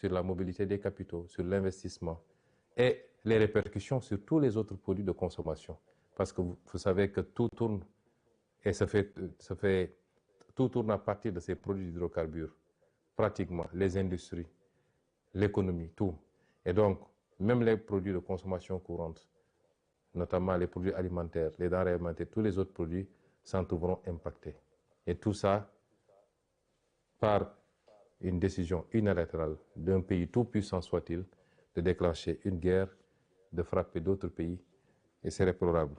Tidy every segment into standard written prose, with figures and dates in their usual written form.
sur la mobilité des capitaux, sur l'investissement et les répercussions sur tous les autres produits de consommation. Parce que vous savez que tout tourne et tout tourne à partir de ces produits d'hydrocarbures, pratiquement, les industries, l'économie, tout. Et donc, même les produits de consommation courante, notamment les produits alimentaires, les denrées alimentaires, tous les autres produits s'en trouveront impactés. Et tout ça par une décision unilatérale d'un pays tout puissant soit-il de déclencher une guerre, de frapper d'autres pays, et c'est déplorable.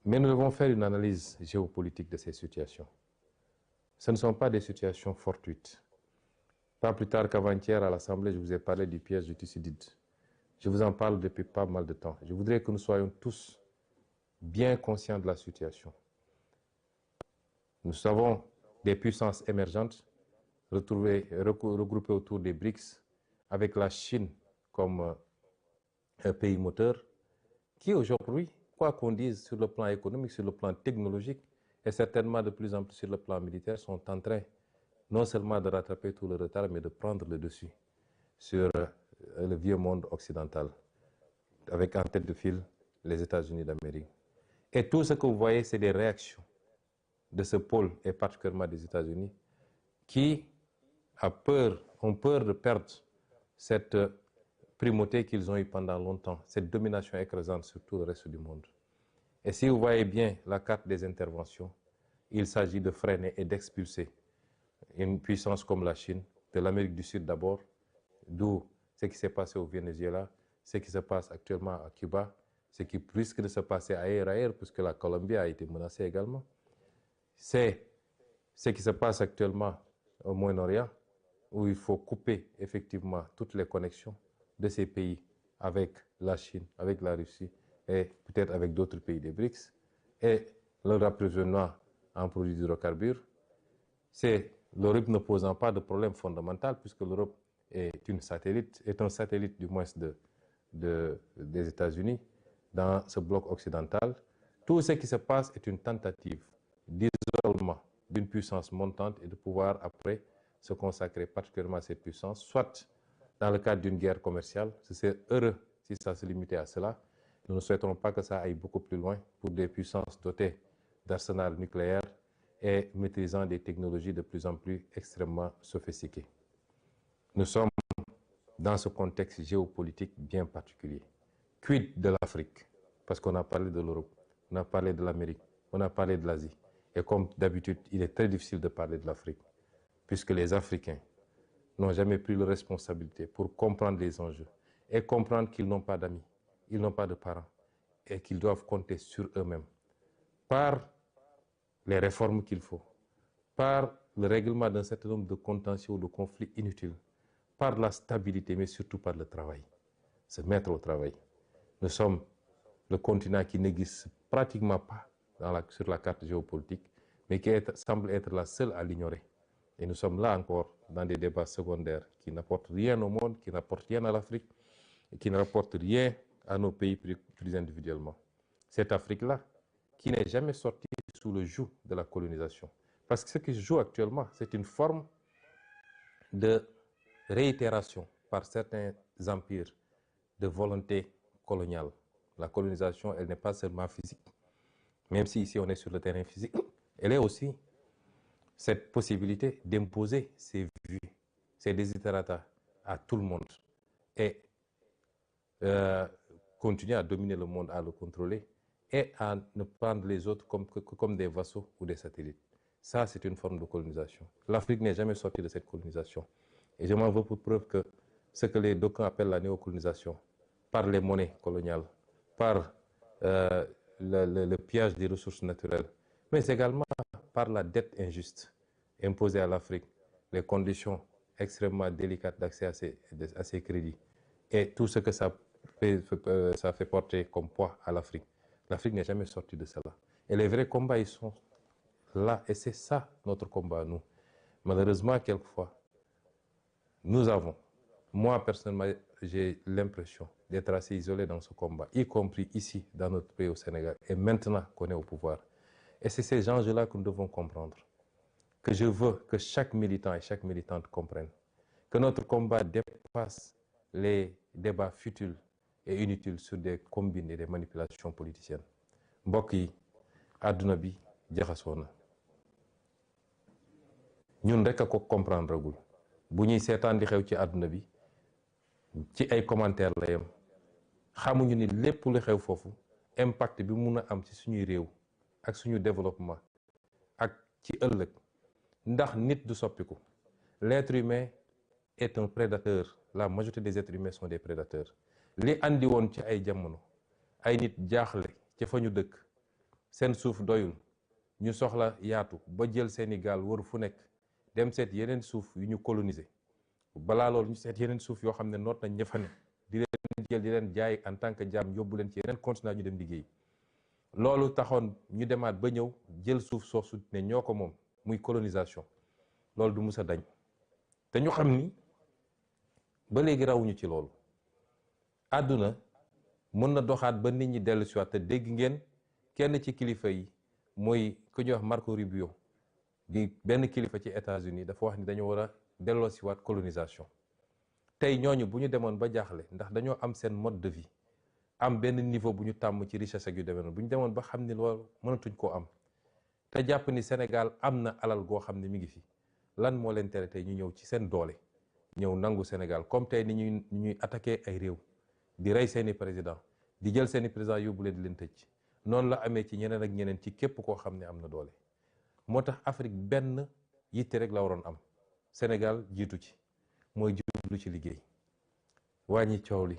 Mais nous devons faire une analyse géopolitique de ces situations. Ce ne sont pas des situations fortuites. Pas plus tard qu'avant-hier à l'Assemblée, je vous ai parlé du piège de Thucydide. Je vous en parle depuis pas mal de temps. Je voudrais que nous soyons tous bien conscients de la situation. Nous avons des puissances émergentes regroupées autour des BRICS, avec la Chine comme un pays moteur, qui aujourd'hui, quoi qu'on dise sur le plan économique, sur le plan technologique, et certainement de plus en plus sur le plan militaire, sont en train non seulement de rattraper tout le retard, mais de prendre le dessus sur le vieux monde occidental, avec en tête de file les États-Unis d'Amérique. Et tout ce que vous voyez, c'est des réactions de ce pôle, et particulièrement des États-Unis, qui ont peur de perdre cette primauté qu'ils ont eue pendant longtemps, cette domination écrasante sur tout le reste du monde. Et si vous voyez bien la carte des interventions, il s'agit de freiner et d'expulser une puissance comme la Chine, de l'Amérique du Sud d'abord, d'où ce qui s'est passé au Venezuela, ce qui se passe actuellement à Cuba, ce qui risque de se passer ailleurs, puisque la Colombie a été menacée également. C'est ce qui se passe actuellement au Moyen-Orient, où il faut couper effectivement toutes les connexions de ces pays avec la Chine, avec la Russie et peut-être avec d'autres pays des BRICS, et leur approvisionnement en produits d'hydrocarbures. C'est l'Europe ne posant pas de problème fondamental, puisque l'Europe est un satellite du moins des États-Unis dans ce bloc occidental. Tout ce qui se passe est une tentative d'isolement d'une puissance montante et de pouvoir après se consacrer particulièrement à cette puissance, soit dans le cadre d'une guerre commerciale. C'est heureux si ça se limitait à cela. Nous ne souhaitons pas que ça aille beaucoup plus loin pour des puissances dotées d'arsenal nucléaire et maîtrisant des technologies de plus en plus extrêmement sophistiquées. Nous sommes dans ce contexte géopolitique bien particulier. Quid de l'Afrique? Parce qu'on a parlé de l'Europe, on a parlé de l'Amérique, on a parlé de l'Asie. Et comme d'habitude, il est très difficile de parler de l'Afrique, puisque les Africains n'ont jamais pris la responsabilité pour comprendre les enjeux et comprendre qu'ils n'ont pas d'amis, ils n'ont pas de parents et qu'ils doivent compter sur eux-mêmes par les réformes qu'il faut, par le règlement d'un certain nombre de contentieux ou de conflits inutiles, par la stabilité, mais surtout par le travail, se mettre au travail. Nous sommes le continent qui n'existe pratiquement pas sur la carte géopolitique, mais qui semble être la seule à l'ignorer. Et nous sommes là encore dans des débats secondaires qui n'apportent rien au monde, qui n'apportent rien à l'Afrique, et qui ne rapportent rien à nos pays plus individuellement. Cette Afrique-là, qui n'est jamais sortie sous le joug de la colonisation. Parce que ce qui se joue actuellement, c'est une forme de réitération par certains empires de volonté coloniale. La colonisation, elle n'est pas seulement physique, même si ici on est sur le terrain physique, elle est aussi cette possibilité d'imposer ses vues, ses desiderata à tout le monde et continuer à dominer le monde, à le contrôler et à ne prendre les autres comme des vassaux ou des satellites. Ça, c'est une forme de colonisation. L'Afrique n'est jamais sortie de cette colonisation. Et je m'en veux pour preuve que ce que les d'aucuns appellent la néocolonisation, par les monnaies coloniales, par le pillage des ressources naturelles, mais également par la dette injuste imposée à l'Afrique, les conditions extrêmement délicates d'accès à ces crédits et tout ce que ça fait porter comme poids à l'Afrique. L'Afrique n'est jamais sortie de cela. Et les vrais combats, ils sont là. Et c'est ça notre combat, nous. Malheureusement, quelquefois, moi personnellement, j'ai l'impression d'être assez isolé dans ce combat, y compris ici, dans notre pays au Sénégal, et maintenant qu'on est au pouvoir. Et c'est ces enjeux-là que nous devons comprendre. Que je veux que chaque militant et chaque militante comprennent que notre combat dépasse les débats futiles et inutiles sur des combines et des manipulations politiciennes. mbokk yi àdduna bi jaxasoo na ñun rek a ko comprendre gul bu ñuy seetaan di xew ci àdduna bi ci ay commentaires la yem xamuñu ni lépp lu xew foofu impact bi mun a am ci suñuy réew ak suñu développement ak ci ëllëg ndax nit du soppiku. L'être humain est un prédateur. La majorité des êtres humains sont des prédateurs. li andi woon ci ay jamono ay nit jaaxle ca fa ñu dëkk seen suuf doyul ñu soxla yaatu ba jël seeni gaal wër fu nekk dem seet yeneen suuf yu ñu coloniser balaa loolu ñu seet yeneen suuf yoo xam ne noot nañ ña fa ne di leen jël di leen jaay en tant que jaam yóbbu leen ci yeneen continent ñu dem liggéey. loolu taxoon ñu demaat ba ñëw jël suuf soosu ne ñoo ko moom muy colonisation. loolu du mus a dañ te ñu xam ni ba léegi rawuñu ci loolu. àdduna mën na doxaat ba nit ñi dellu si waat te dégg ngeen kenn ci kilifa yi mooy ku ñuy wax Marco Rubio di benn kilifa ci États-Unis dafa wax ni dañu war a delloo si waat colonisation. tey ñooñu bu ñu demoon ba jaaxle ndax dañoo am seen mode de vie am benn niveau bu ñu tàmm ci richesse ak yu demee noonu bu ñu demoon ba xam ni loolu mënatuñ koo am te jàpp ni Sénégal am na alal goo xam ne mi ngi fi lan moo leen tere tey ñu ñëw ci seen doole ñëw nangu Sénégal comme tey ni ñuy attaqué ay réew di rey seeni président di jël seeni président yóbbu leen di leen tëj noonu la amee ci ñeneen ak ñeneen ci képp koo xam ne am na doole. moo tax Afrique benn yitte rek la waroon am Sénégal jiitu ci mooy jublu ci liggéey wàññi coow li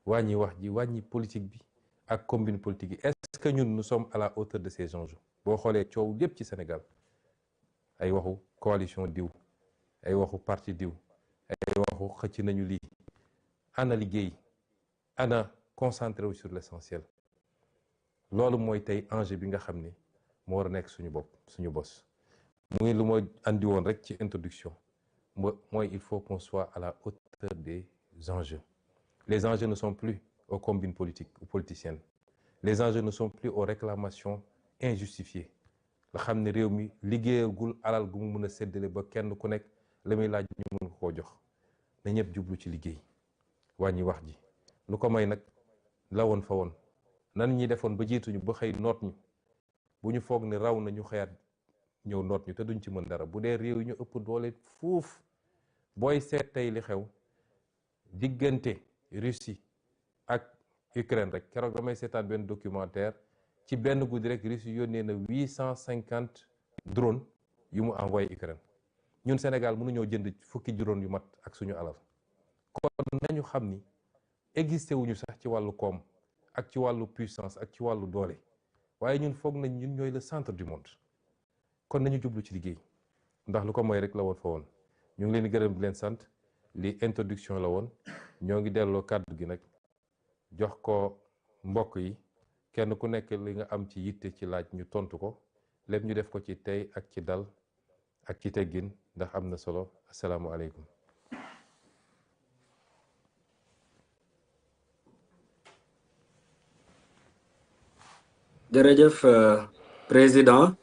wàññi wax ji wàññi politique bi ak combine politique yi. Est-ce que ñun nous sommes à la hauteur de ces enjeux? boo xoolee coow lépp ci Sénégal ay waxu coalition diw ay waxu parti diw ay waxu xëcc nañu lii ana liggéey ana concentré wu sur l'essentiel. loolu mooy tey enjeu bi nga xam ne moo war a nekk suñu bos muy lu ma andi woon rek ci introduction mooy il faut qu'on soit à la hauteur des enjeux. Les enjeux ne sont plus aux combines politiques ou politiciennes. Les enjeux ne sont plus aux réclamations injustifiées. la xam ne réew mi liggéeyagul alal gu mu mën a séddale ba kenn ku nekk la muy laaj ñu mën koo jox na ñëpp jublu ci liggéey wàññi wax ji. lu ko may nag la woon fa woon nan ñi defoon ba jiituñu ba xëy noot ñu bu ñu foog ne raw na ñu xëyaat ñëw noot ñu te duñ ci mën dara. bu dee réew yi ñu ëpp doole fuuf booy seet tey li xew diggante Russie ak Ukraine rek keroog damay seetaan benn documentaire ci benn guddi rek Russie yónnee na 850 drone yu mu envoyé Ukraine. ñun Sénégal mënuñoo jënd fukki drone yu mat ak suñu alal. kon nañu xam ni existé wuñu sax ci wàllu koom ak ci wàllu puissance ak ci wàllu doole waaye ñun foog nañ ñun ñooy le centre du monde. kon nañu jublu ci liggéey ndax lu ko mooy rek la woon fa woon. ñu ngi leen di gërëm di leen sant li introduction la woon ñoo ngi delloo kàddu gi nag jox ko mbokk yi kenn ku nekk li nga am ci yitte ci laaj ñu tontu ko lépp ñu def ko ci tey ak ci dal ak ci teggin ndax am na solo. asalaamualeykum. jërëjëf président